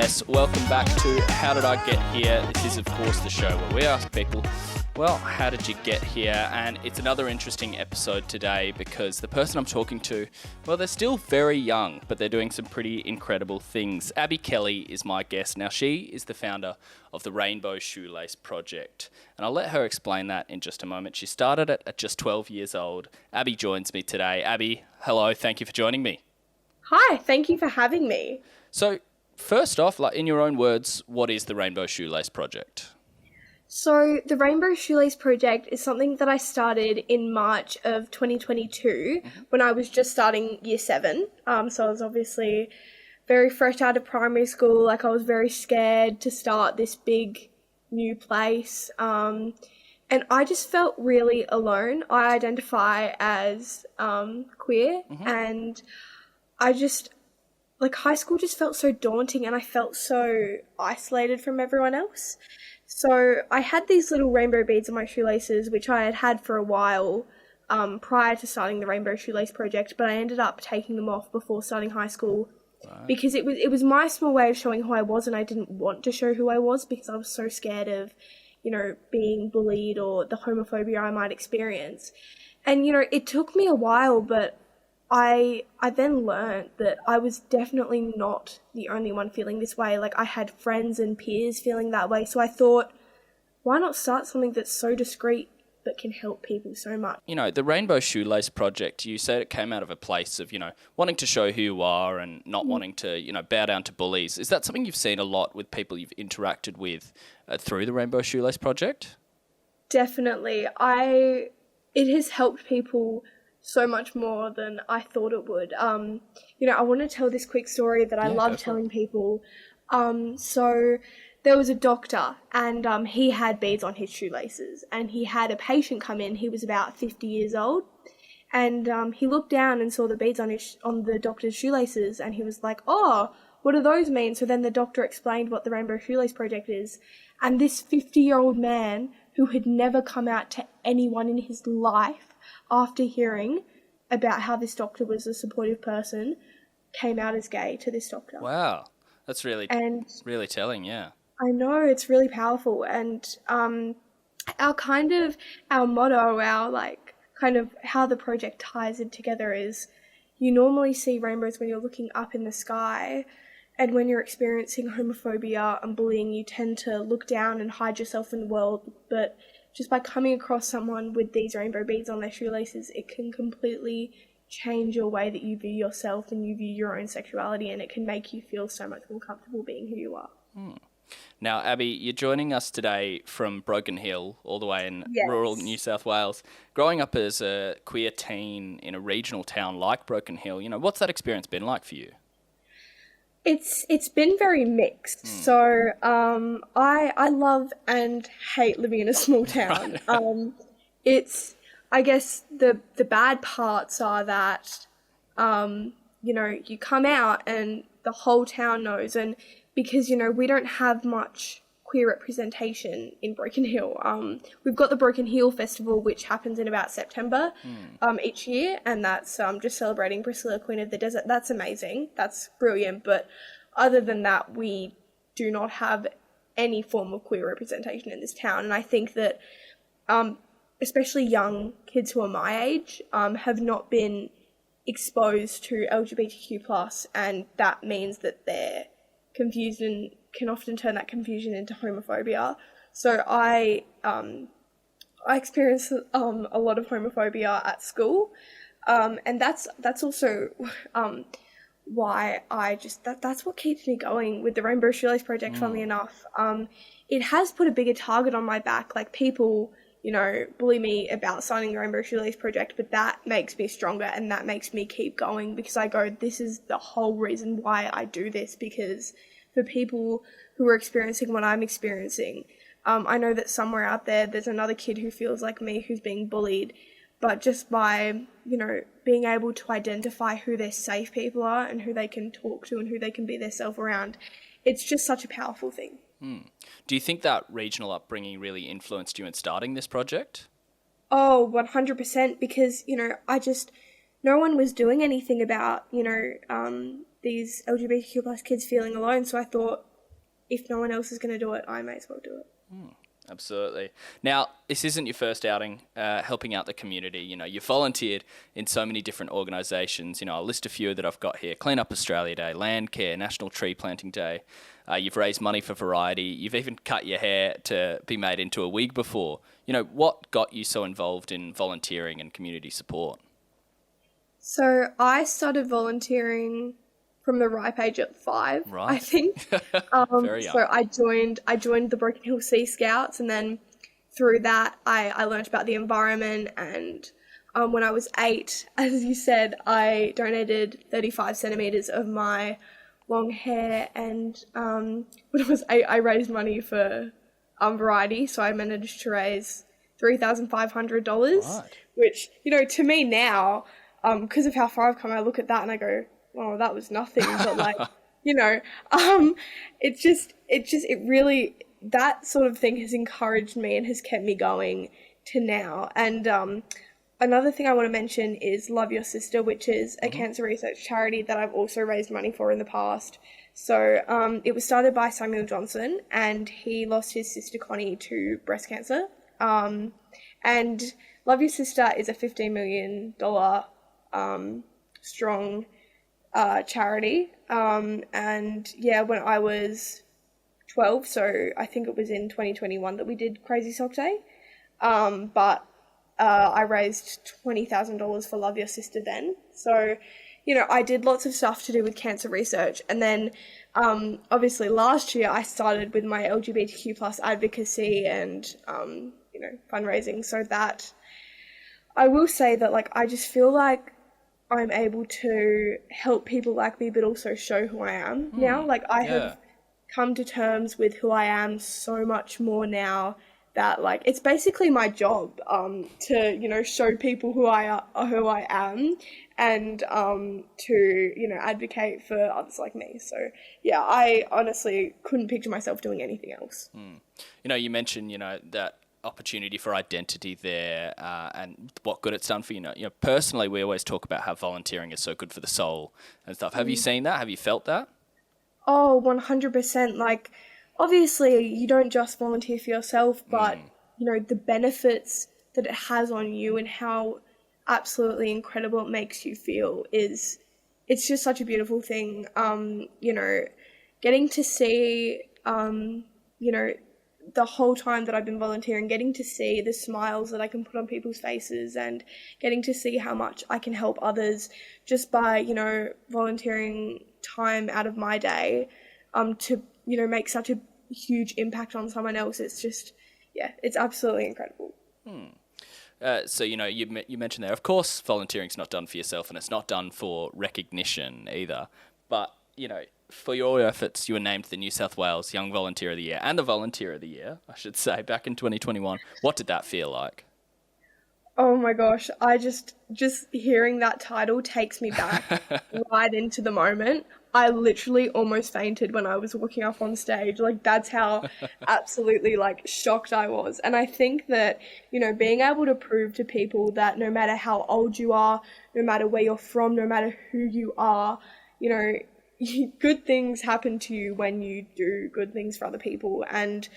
Yes, welcome back to How Did I Get Here? This is, of course, the show where we ask people, well, how did you get here? And it's another interesting episode today because the person I'm talking to, well, they're still very young, but they're doing some pretty incredible things. Abbie Kelly is my guest. Now, she is the founder of the Rainbow Shoelace Project, and I'll let her explain that in just a moment. She started it at just 12 years old. Abbie joins me today. Abbie, hello, thank you for joining me. Hi, thank you for having me. So, first off, like in your own words, what is the Rainbow Shoelace Project? So the Rainbow Shoelace Project is something that I started in March of 2022 when I was just starting year 7. So I was obviously very fresh out of primary school. Like I was very scared to start this big new place. And I just felt really alone. I identify as queer and I just... like high school just felt so daunting and I felt so isolated from everyone else. So I had these little rainbow beads on my shoelaces, which I had had for a while prior to starting the Rainbow Shoelace Project, but I ended up taking them off before starting high school because it was my small way of showing who I was, and I didn't want to show who I was because I was so scared of, you know, being bullied or the homophobia I might experience. And, you know, it took me a while, but I then learned that I was definitely not the only one feeling this way. Like I had friends and peers feeling that way. So I thought, why not start something that's so discreet but can help people so much? You know, the Rainbow Shoelace Project, you said it came out of a place of, you know, wanting to show who you are and not wanting to, you know, bow down to bullies. Is that something you've seen a lot with people you've interacted with through the Rainbow Shoelace Project? Definitely. It has helped people so much more than I thought it would. You know, I want to tell this quick story that I love telling people. So there was a doctor and he had beads on his shoelaces and he had a patient come in. He was about 50 years old and he looked down and saw the beads on the doctor's shoelaces and he was like, oh, what do those mean? So then the doctor explained what the Rainbow Shoelace Project is. And this 50-year-old man who had never come out to anyone in his life after hearing about how this doctor was a supportive person, came out as gay to this doctor. Wow. That's really telling, yeah. I know, it's really powerful. And our motto, how the project ties it together is you normally see rainbows when you're looking up in the sky, and when you're experiencing homophobia and bullying, you tend to look down and hide yourself in the world, but just by coming across someone with these rainbow beads on their shoelaces, it can completely change your way that you view yourself and you view your own sexuality, and it can make you feel so much more comfortable being who you are. Now, Abbie, you're joining us today from Broken Hill, all the way in rural New South Wales. Growing up as a queer teen in a regional town like Broken Hill, you know, what's that experience been like for you? It's been very mixed. So I love and hate living in a small town. I guess the bad parts are that you know, you come out and the whole town knows, and because, you know, we don't have much queer representation in Broken Hill. We've got the Broken Hill Festival, which happens in about September each year, and that's just celebrating Priscilla, Queen of the Desert. That's amazing. That's brilliant. But other than that, we do not have any form of queer representation in this town. And I think that especially young kids who are my age have not been exposed to LGBTQ+, and that means that they're confused and can often turn that confusion into homophobia. So I experienced a lot of homophobia at school, and that's also why that's what keeps me going with the Rainbow Shoelace Project. Funnily enough, it has put a bigger target on my back. Like people, you know, bully me about signing the Rainbow Shoelace Project, but that makes me stronger and that makes me keep going, because I go, this is the whole reason why I do this, because for people who are experiencing what I'm experiencing, I know that somewhere out there's another kid who feels like me who's being bullied, but just by, you know, being able to identify who their safe people are and who they can talk to and who they can be their self around, it's just such a powerful thing. Do you think that regional upbringing really influenced you in starting this project? Oh, 100%, because, you know, no one was doing anything about, you know, these LGBTQ+ kids feeling alone. So I thought, if no one else is going to do it, I may as well do it. Absolutely. Now, this isn't your first outing helping out the community. You know, you've volunteered in so many different organisations. You know, I'll list a few that I've got here. Clean Up Australia Day, Land Care, National Tree Planting Day. You've raised money for Variety. You've even cut your hair to be made into a wig before. You know, what got you so involved in volunteering and community support? So I started volunteering from the ripe age at 5, Right. I think. Very young. So I joined the Broken Hill Sea Scouts, and then through that I learned about the environment. And when I was 8, as you said, I donated 35 centimetres of my long hair, and when I was 8, I raised money for Variety. So I managed to raise $3,500, Right. which, you know, to me now, because of how far I've come, I look at that and I go, oh, that was nothing. But like, you know, it really, that sort of thing has encouraged me and has kept me going to now. And another thing I want to mention is Love Your Sister, which is a cancer research charity that I've also raised money for in the past. So it was started by Samuel Johnson, and he lost his sister Connie to breast cancer. And Love Your Sister is a $15 million strong charity. And yeah, when I was 12, so I think it was in 2021 that we did Crazy Sock Day. But I raised $20,000 for Love Your Sister then. So, you know, I did lots of stuff to do with cancer research. And then obviously last year I started with my LGBTQ plus advocacy and, you know, fundraising. So that I will say that, like, I just feel like I'm able to help people like me, but also show who I am now. Like, I have come to terms with who I am so much more now that, like, it's basically my job to, you know, show people who I am, and to, you know, advocate for others like me. So yeah, I honestly couldn't picture myself doing anything else. You know, you mentioned, you know, that opportunity for identity there, and what good it's done for you. You know, personally, we always talk about how volunteering is so good for the soul and stuff. Have you seen that? Have you felt that? Oh, 100%. Like, obviously, you don't just volunteer for yourself, but, you know, the benefits that it has on you and how absolutely incredible it makes you feel it's just such a beautiful thing. You know, getting to see, you know, the whole time that I've been volunteering, getting to see the smiles that I can put on people's faces and getting to see how much I can help others just by, you know, volunteering time out of my day to, you know, make such a huge impact on someone else. It's just, yeah, it's absolutely incredible. So, you know, you mentioned there, of course, volunteering's not done for yourself and it's not done for recognition either. But, you know, for your efforts, you were named the New South Wales Young Volunteer of the Year and the Volunteer of the Year, I should say, back in 2021. What did that feel like? Oh my gosh, I just hearing that title takes me back right into the moment. I literally almost fainted when I was walking up on stage. Like, that's how absolutely, like, shocked I was. And I think that, you know, being able to prove to people that no matter how old you are, no matter where you're from, no matter who you are, you know, good things happen to you when you do good things for other people. And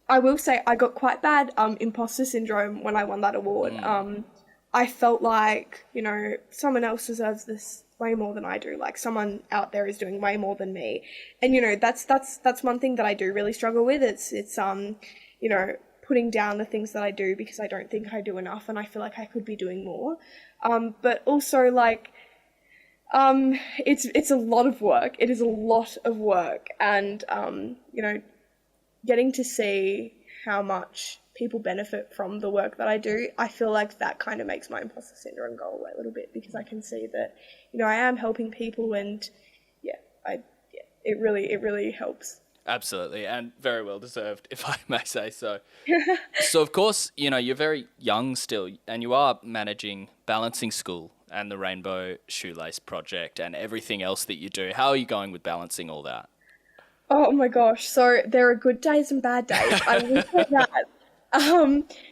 I will say I got quite bad imposter syndrome when I won that award. I felt like, you know, someone else deserves this way more than I do. Like, someone out there is doing way more than me. And, you know, that's one thing that I do really struggle with. It's you know, putting down the things that I do because I don't think I do enough and I feel like I could be doing more. But also, like, it's a lot of work. It is a lot of work. And, you know, getting to see how much people benefit from the work that I do, I feel like that kind of makes my imposter syndrome go away a little bit, because I can see that, you know, I am helping people, and it really helps. Absolutely, and very well deserved, if I may say so. So, of course, you know, you're very young still, and you are managing Balancing School and the Rainbow Shoelace Project and everything else that you do. How are you going with balancing all that? Oh my gosh, so there are good days and bad days. I will say that.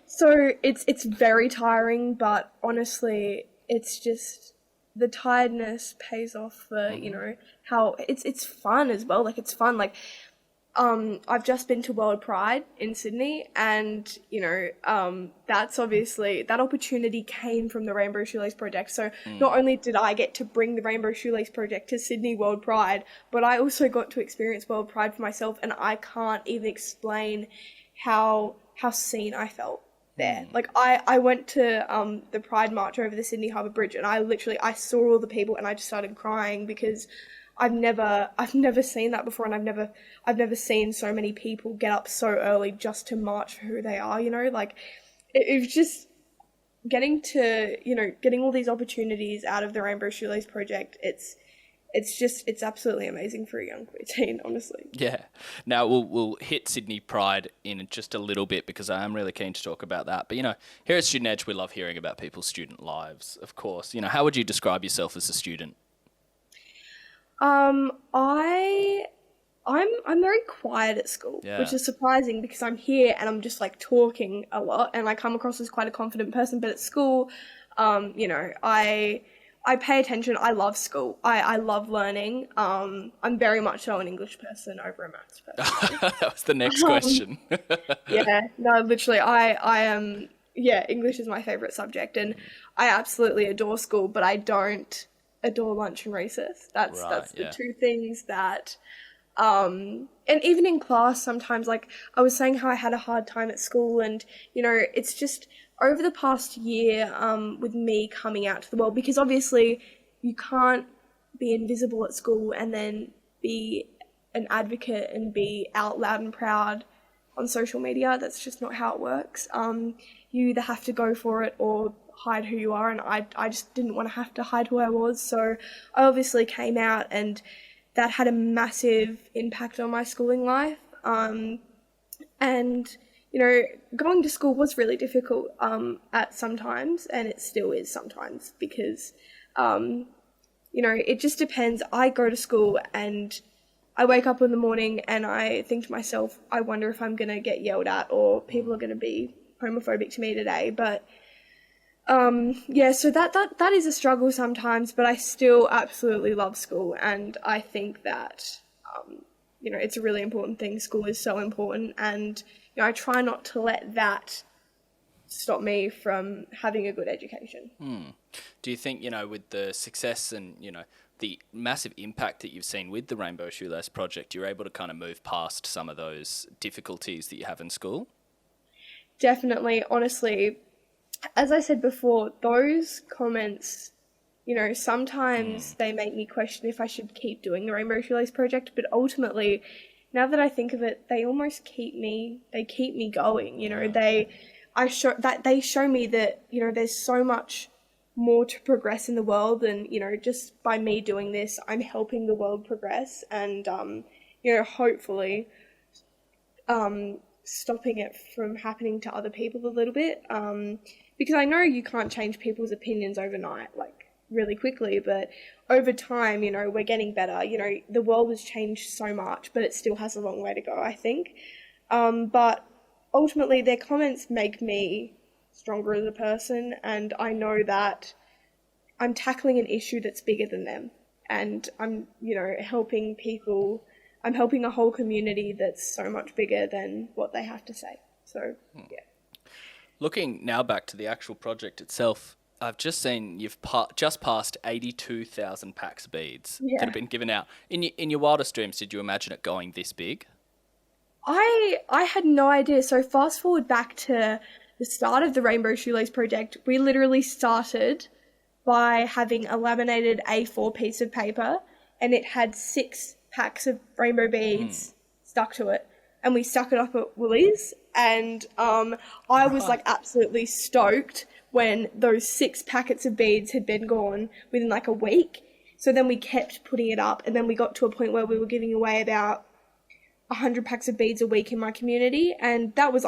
So it's very tiring, but honestly, it's just the tiredness pays off for, you know, how it's fun as well. Like, it's fun. Like, I've just been to World Pride in Sydney, and that's obviously, that opportunity came from the Rainbow Shoelace Project. So not only did I get to bring the Rainbow Shoelace Project to Sydney World Pride, but I also got to experience World Pride for myself, and I can't even explain how seen I felt there. Like I went to the Pride March over the Sydney Harbour Bridge, and I saw all the people, and I just started crying because I've never seen that before, and I've never seen so many people get up so early just to march for who they are, like it was just getting all these opportunities out of the Rainbow Shoelace Project. It's absolutely amazing for a young queer teen, honestly. Yeah. Now we'll hit Sydney Pride in just a little bit because I am really keen to talk about that. But here at Student Edge, we love hearing about people's student lives, of course. How would you describe yourself as a student? I'm very quiet at school, which is surprising because I'm here and I'm just like talking a lot and I come across as quite a confident person. But at school, I pay attention. I love school. I love learning. I'm very much so an English person over a maths person. That was the next question. Yeah, no, literally, I am. Yeah, English is my favorite subject, and I absolutely adore school, but I don't adore lunch and recess. That's the two things that, and even in class sometimes, like I was saying how I had a hard time at school, and it's just over the past year with me coming out to the world, because obviously you can't be invisible at school and then be an advocate and be out loud and proud on social media. That's just not how it works. You either have to go for it or hide who you are, and I just didn't want to have to hide who I was, so I obviously came out, and that had a massive impact on my schooling life. And going to school was really difficult at sometimes, and it still is sometimes, because it just depends. I go to school and I wake up in the morning and I think to myself, I wonder if I'm gonna get yelled at or people are gonna be homophobic to me today. But so that is a struggle sometimes, but I still absolutely love school, and I think that it's a really important thing. School is so important, and I try not to let that stop me from having a good education. Do you think, with the success and, the massive impact that you've seen with the Rainbow Shoelace Project, you're able to kind of move past some of those difficulties that you have in school? Definitely. Honestly, as I said before, those comments, sometimes they make me question if I should keep doing the Rainbow Shoelace Project, but ultimately, now that I think of it, they almost keep me going. They show me that, there's so much more to progress in the world, and, just by me doing this, I'm helping the world progress, and, hopefully, stopping it from happening to other people a little bit, because I know you can't change people's opinions overnight, like really quickly, but over time, we're getting better. The world has changed so much, but it still has a long way to go, I think. But ultimately, their comments make me stronger as a person, and I know that I'm tackling an issue that's bigger than them, and I'm, helping people. I'm helping a whole community that's so much bigger than what they have to say. So, yeah. Looking now back to the actual project itself, I've just seen you've just passed 82,000 packs of beads that have been given out. In your wildest dreams, did you imagine it going this big? I had no idea. So fast forward back to the start of the Rainbow Shoelace Project, we literally started by having a laminated A4 piece of paper, and it had 6 packs of rainbow beads stuck to it, and we stuck it up at Woolies, and I was like absolutely stoked when those 6 packets of beads had been gone within like a week. So then we kept putting it up, and then we got to a point where we were giving away about 100 packs of beads a week in my community, and that was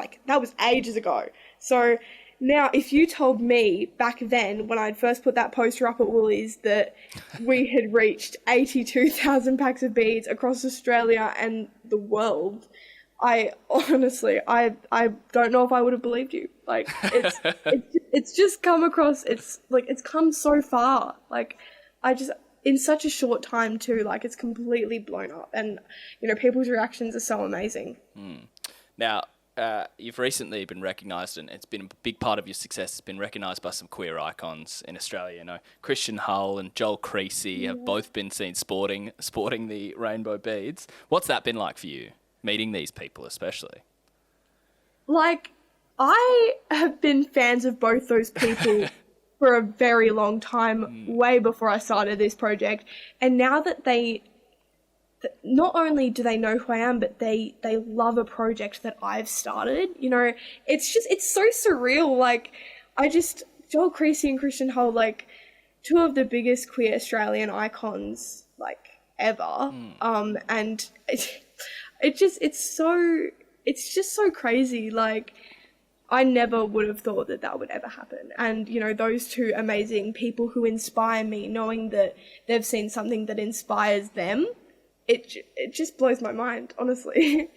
ages ago. So now, if you told me back then, when I'd first put that poster up at Woolies, that we had reached 82,000 packs of beads across Australia and the world, I honestly don't know if I would have believed you. Like, it's just come across, it's come so far. Like, in such a short time too. Like, it's completely blown up, and people's reactions are so amazing. Now, you've recently been recognised, and it's been a big part of your success. It's been recognised by some queer icons in Australia. Christian Hull and Joel Creasy have both been seen sporting the rainbow beads. What's that been like for you, meeting these people especially? Like, I have been fans of both those people for a very long time, way before I started this project. And now that not only do they know who I am, but they love a project that I've started, it's so surreal. Like, Joel Creasy and Christian Hull, like, two of the biggest queer Australian icons, like, ever. And it's just so crazy. Like, I never would have thought that would ever happen. And, those two amazing people who inspire me, knowing that they've seen something that inspires them, it just blows my mind, honestly.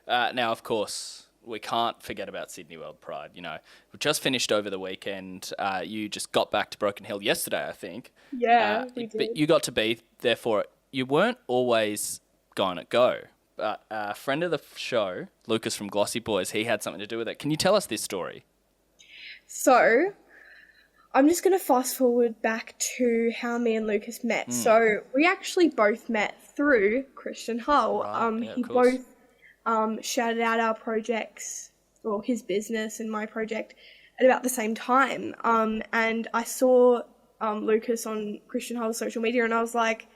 Now, of course, we can't forget about Sydney World Pride. We just finished over the weekend. You just got back to Broken Hill yesterday, I think. Yeah, we did. But you got to be there for it. You weren't always going to go. But a friend of the show, Lucas from Glossy Boys, he had something to do with it. Can you tell us this story? So, I'm just going to fast forward back to how me and Lucas met. So, we actually both met through Christian Hull. He both shouted out our projects, or his business and my project, at about the same time. And I saw Lucas on Christian Hull's social media, and I was like,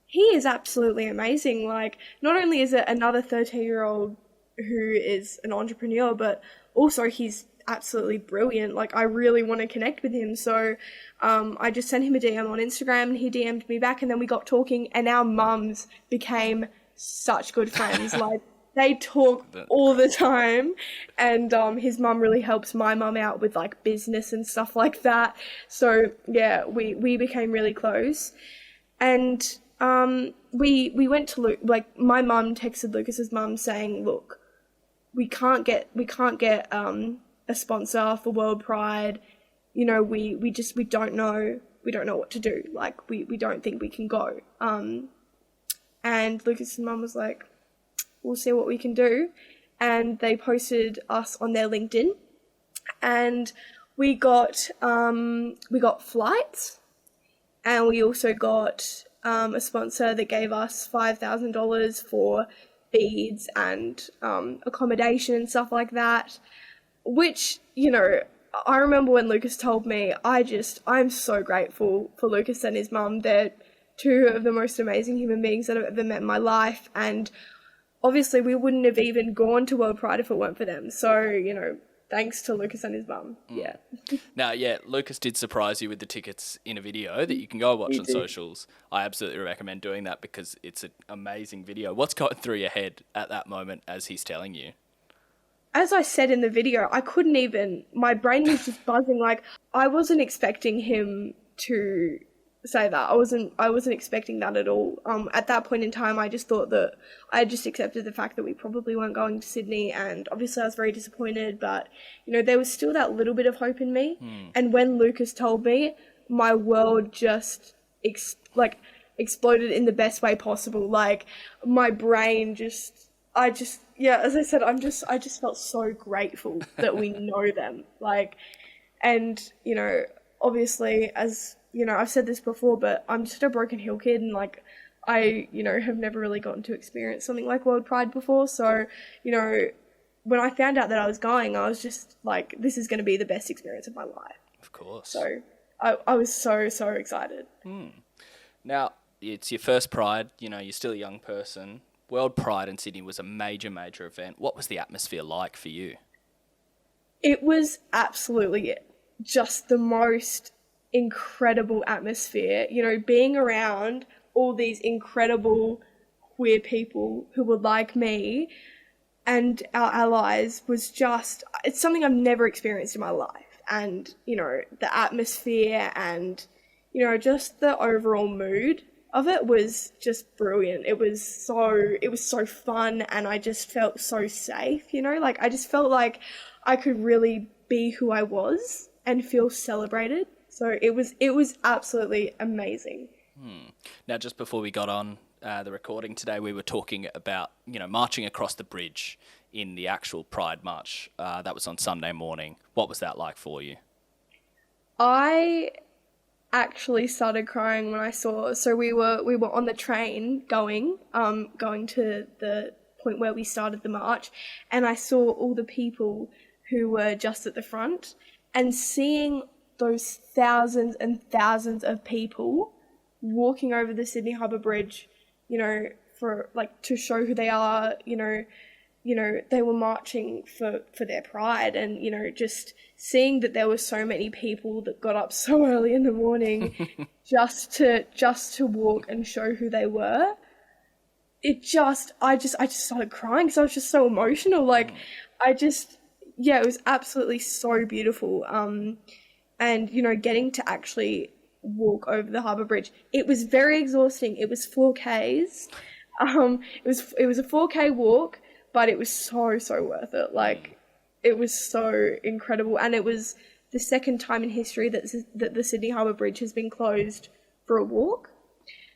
he is absolutely amazing. Like, not only is it another 13-year-old who is an entrepreneur, but also he's absolutely brilliant. Like, I really want to connect with him. So I just sent him a DM on Instagram, and he DM'd me back, and then we got talking, and our mums became such good friends. Like, they talk all the time, and his mum really helps my mum out with, like, business and stuff like that. So yeah, we became really close. And we went to my mum texted Lucas's mum saying, look, we can't get a sponsor for World Pride. We don't know what to do. Like, we don't think we can go. And Lucas's mum was like, we'll see what we can do. And they posted us on their LinkedIn, and we got flights, and we also got a sponsor that gave us $5,000 for beads and accommodation and stuff like that, which, I remember when Lucas told me, I'm so grateful for Lucas and his mum. They're two of the most amazing human beings that I've ever met in my life, and obviously we wouldn't have even gone to World Pride if it weren't for them. So, thanks to Lucas and his mum. Yeah. Now, Lucas did surprise you with the tickets in a video that you can go watch on socials. I absolutely recommend doing that because it's an amazing video. What's going through your head at that moment as he's telling you? As I said in the video, my brain was just buzzing. Like, I wasn't expecting him to say that. I wasn't expecting that at all. At that point in time, I just thought that I just accepted the fact that we probably weren't going to Sydney, and obviously I was very disappointed, but there was still that little bit of hope in me. And when Lucas told me, my world just exploded in the best way possible. Like, my brain as I said, I just felt so grateful that we know them. Like, and obviously, as I've said this before, but I'm just a Broken Hill kid, and like, I have never really gotten to experience something like World Pride before. So, when I found out that I was going, I was just like, this is going to be the best experience of my life. Of course. So I was so excited. Now, it's your first Pride, you're still a young person. World Pride in Sydney was a major event. What was the atmosphere like for you? It was absolutely just the most incredible atmosphere, being around all these incredible queer people who were like me and our allies was it's something I've never experienced in my life. And, the atmosphere and, just the overall mood of it was just brilliant. It was so fun, and I just felt so safe, I just felt like I could really be who I was and feel celebrated. So it was absolutely amazing. Now, just before we got on the recording today, we were talking about, marching across the bridge in the actual Pride March. That was on Sunday morning. What was that like for you? I actually started crying when I saw. So we were on the train going to the point where we started the march, and I saw all the people who were just at the front, and seeing those thousands and thousands of people walking over the Sydney Harbour Bridge, for to show who they are, they were marching for their pride, and just seeing that there were so many people that got up so early in the morning just to walk and show who they were. I just started crying because I was just so emotional. It was absolutely so beautiful. And getting to actually walk over the Harbour Bridge, it was very exhausting. It was 4Ks. It was a 4K walk, but it was so worth it. It was so incredible, and it was the second time in history that the Sydney Harbour Bridge has been closed for a walk.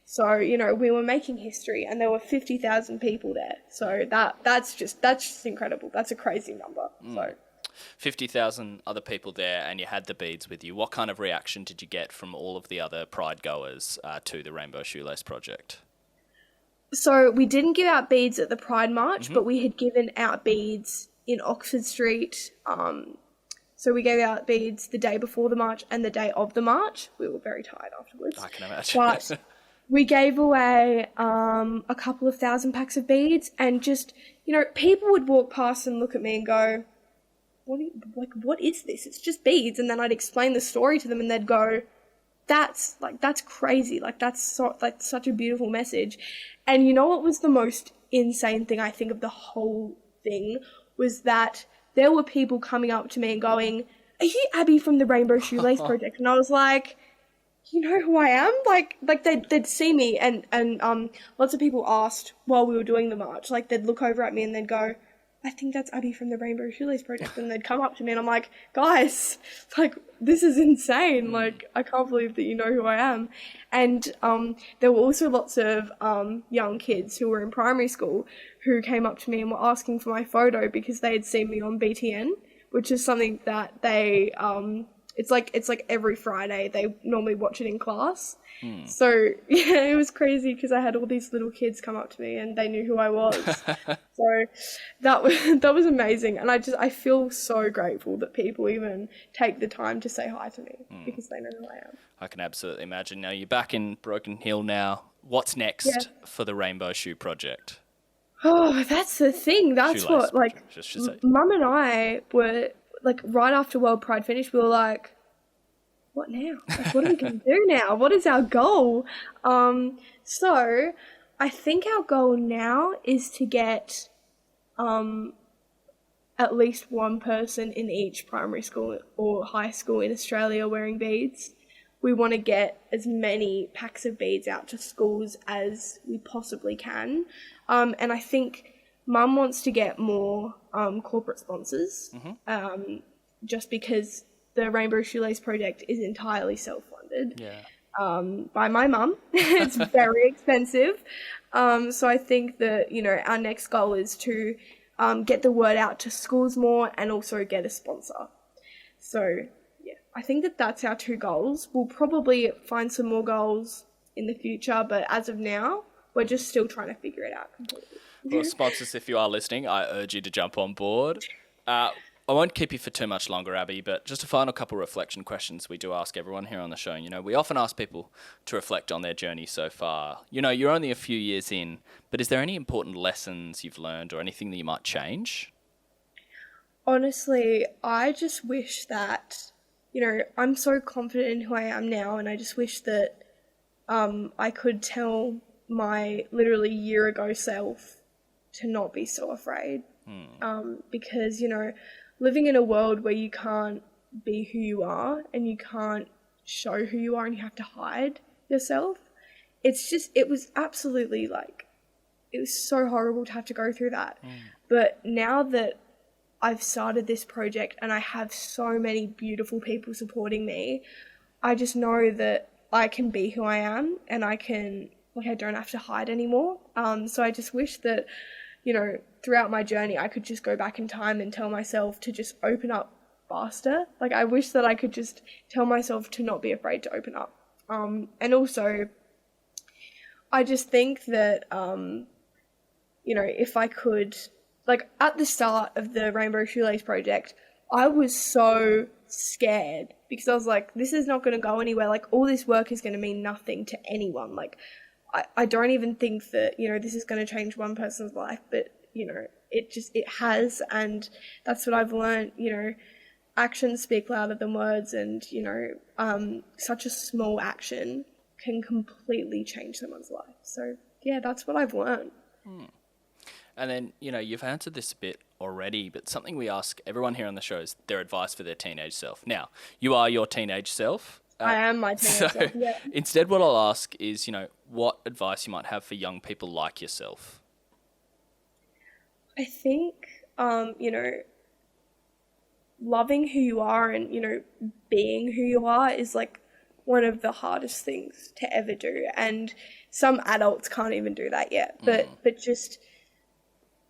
So we were making history, and there were 50,000 people there. So that's just incredible. That's a crazy number. So 50,000 other people there, and you had the beads with you. What kind of reaction did you get from all of the other Pride goers to the Rainbow Shoelace project? So we didn't give out beads at the Pride March, but we had given out beads in Oxford Street. So we gave out beads the day before the march and the day of the march. We were very tired afterwards. I can imagine. But we gave away a couple of thousand packs of beads, and just, people would walk past and look at me and go, what is this? It's just beads. And then I'd explain the story to them, and they'd go, that's crazy. That's such a beautiful message. And you know what was the most insane thing, I think, of the whole thing, was that there were people coming up to me and going, "Are you Abbie from the Rainbow Shoelace Project?" And I was like, "You know who I am?" They'd see me, and lots of people asked while we were doing the march, they'd look over at me and they'd go, "I think that's Abbie from the Rainbow Shoelace Project." And they'd come up to me, and I'm like, "Guys, this is insane. I can't believe that you know who I am." And there were also lots of young kids who were in primary school who came up to me and were asking for my photo because they had seen me on BTN, which is something that they it's like every Friday they normally watch it in class. So yeah, it was crazy because I had all these little kids come up to me and they knew who I was. So that was amazing, and I feel so grateful that people even take the time to say hi to me because they know who I am. I can absolutely imagine. Now you're back in Broken Hill now. What's next for the Rainbow Shoe Project? Oh, that's the thing. That's Shoelace what Mum and I were right after World Pride finished. We were like, what now? What are we going to do now? What is our goal? So I think our goal now is to get at least one person in each primary school or high school in Australia wearing beads. We want to get as many packs of beads out to schools as we possibly can. And I think Mum wants to get more corporate sponsors, just because the Rainbow Shoelace Project is entirely self-funded by my mum. It's very expensive. So I think that, our next goal is to get the word out to schools more and also get a sponsor. So, yeah, I think that that's our two goals. We'll probably find some more goals in the future, but as of now, we're just still trying to figure it out completely. Well, sponsors, if you are listening, I urge you to jump on board. I won't keep you for too much longer, Abbie, but just a final couple reflection questions we do ask everyone here on the show. We often ask people to reflect on their journey so far. You're only a few years in, but is there any important lessons you've learned or anything that you might change? Honestly, I just wish that, I'm so confident in who I am now, and I just wish that I could tell my literally year ago self to not be so afraid. Because, living in a world where you can't be who you are and you can't show who you are and you have to hide yourself, it was absolutely it was so horrible to have to go through that. But now that I've started this project and I have so many beautiful people supporting me, I just know that I can be who I am, and I don't have to hide anymore. So I just wish that, throughout my journey, I could just go back in time and tell myself to just open up faster. Like, I wish that I could just tell myself to not be afraid to open up. And also, I just think that, if I could, like, at the start of the Rainbow Shoelace project, I was so scared because I was like, this is not going to go anywhere. Like, all this work is going to mean nothing to anyone. Like, I don't even think that, this is going to change one person's life, but, it has. And that's what I've learned, actions speak louder than words, and, such a small action can completely change someone's life. So, yeah, that's what I've learned. And then, you've answered this a bit already, but something we ask everyone here on the show is their advice for their teenage self. Now, you are your teenage self. I am my teenage self, yeah. Instead, what I'll ask is, what advice you might have for young people like yourself. I think, loving who you are and, being who you are is like one of the hardest things to ever do. And some adults can't even do that yet. But just,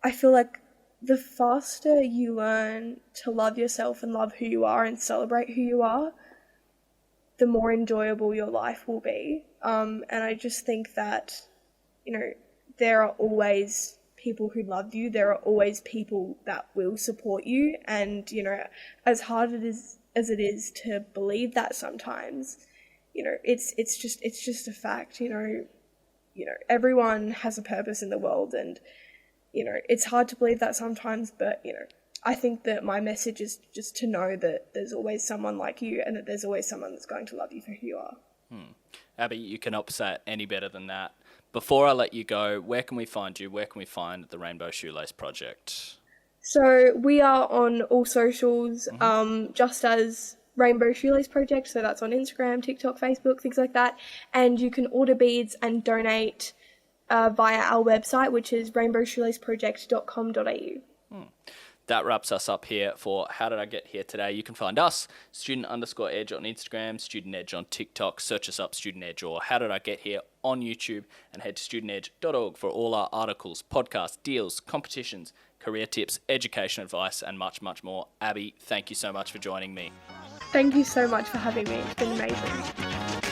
I feel like the faster you learn to love yourself and love who you are and celebrate who you are, the more enjoyable your life will be. And I just think that, there are always people who love you. There are always people that will support you. And, as hard as it is to believe that sometimes, it's just a fact. Everyone has a purpose in the world, and, it's hard to believe that sometimes, but, I think that my message is just to know that there's always someone like you, and that there's always someone that's going to love you for who you are. Abbie, you cannot say it any better than that. Before I let you go, where can we find you? Where can we find the Rainbow Shoelace Project? So we are on all socials, just as Rainbow Shoelace Project. So that's on Instagram, TikTok, Facebook, things like that. And you can order beads and donate via our website, which is rainbowshoelaceproject.com.au. That wraps us up here for How Did I Get Here Today. You can find us, student_edge on Instagram, Student Edge on TikTok, search us up, Student Edge, or How Did I Get Here on YouTube, and head to studentedge.org for all our articles, podcasts, deals, competitions, career tips, education advice, and much, much more. Abbie, thank you so much for joining me. Thank you so much for having me. It's been amazing.